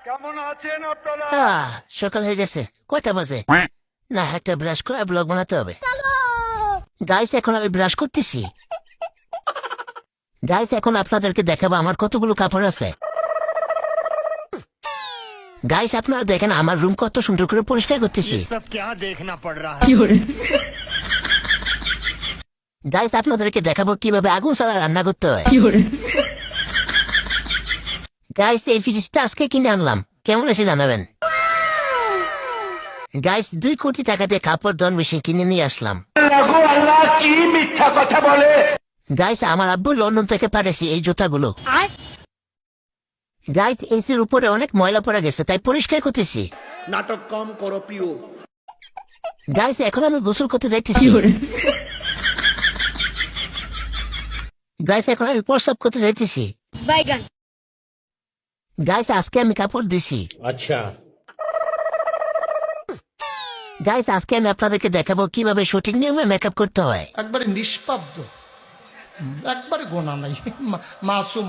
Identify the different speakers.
Speaker 1: কেমন আছেন আপনারা?
Speaker 2: সকাল হয়ে গেছে, কয়টা বাজে? না, একটা ব্রাশ করে ব্লগ বানাতে হবে। গাইস, এখন আমি ব্রাশ করতেছি। গাইস, এখন আপনাদেরকে দেখাবো আমার কতগুলো কাপড় আছে। গাইস, আপনারা দেখেন আমার রুম কত সুন্দর করে পরিষ্কার করতেছি।
Speaker 3: सब क्या देखना पड़ रहा है।
Speaker 2: গাইস, আপনাদেরকে দেখাবো কিভাবে আগুন ছাড়া রান্না করতে হয়। গাইস, এই ফ্রিজটা আজকে কিনে আনলাম, কেমন এসে জানাবেন। গাইস, 2 কোটি টাকা দিয়ে কাপড় ধোয়ার মেশিন কিনে নিয়ে আসলাম।
Speaker 1: আল্লাহ কি মিথ্যা কথা বলে।
Speaker 2: গাইস, আমার আব্বু লন্ডন থেকে পাঠিয়েছে এই জুতাগুলো। গাইস, এসির উপরে অনেক ময়লা পড়ে গেছে, তাই পরিষ্কার করতেছি।
Speaker 4: নাটক কম করো প্রিয়।
Speaker 2: গাইস, এখন আমি গোসল করতে যাইতেছি। গাইস, এখন আমি প্রস্রাব করতে যাইতেছি। গাইস, আজকে আমি কাপড় দিছি।
Speaker 4: আচ্ছা,
Speaker 2: গাইস, আজকে আমি আপনাদেরকে দেখাবো কিভাবে সঠিক নিয়মে মেকআপ করতে হয়।
Speaker 5: একবারে নিষ্পাব্দ, একবারে গোনা নাই, মাসুম।